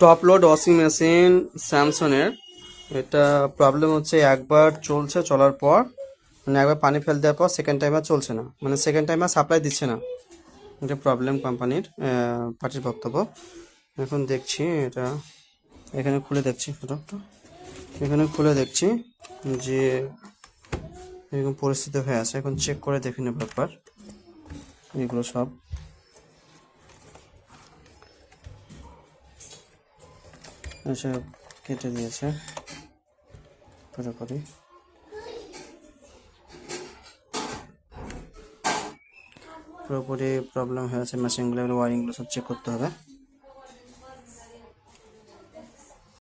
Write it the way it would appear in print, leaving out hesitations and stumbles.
Top load washing machine স্যামসংয়ের। এটা problem হচ্ছে একবার চলছে, চলার পর মানে একবার পানি ফেল দেওয়ার পর সেকেন্ড টাইম আর চলছে না, মানে সেকেন্ড টাইম আর সাপ্লাই দিচ্ছে না। এটা প্রবলেম কোম্পানির পার্টির বক্তব্য। এখন দেখছি এটা, এখানে খুলে দেখছি প্রোডাক্টটা, এখানে খুলে দেখছি যে এরকম পরিস্থিতি হয়ে আছে। এখন চেক করে দেখে নেব একবার এগুলো সব। এসব কেটে দিয়েছে পুরোপুরি। পুরোপুরি প্রবলেম হয়ে আছে মেশিনগুলো, ওয়ারিংগুলো সব চেক করতে হবে।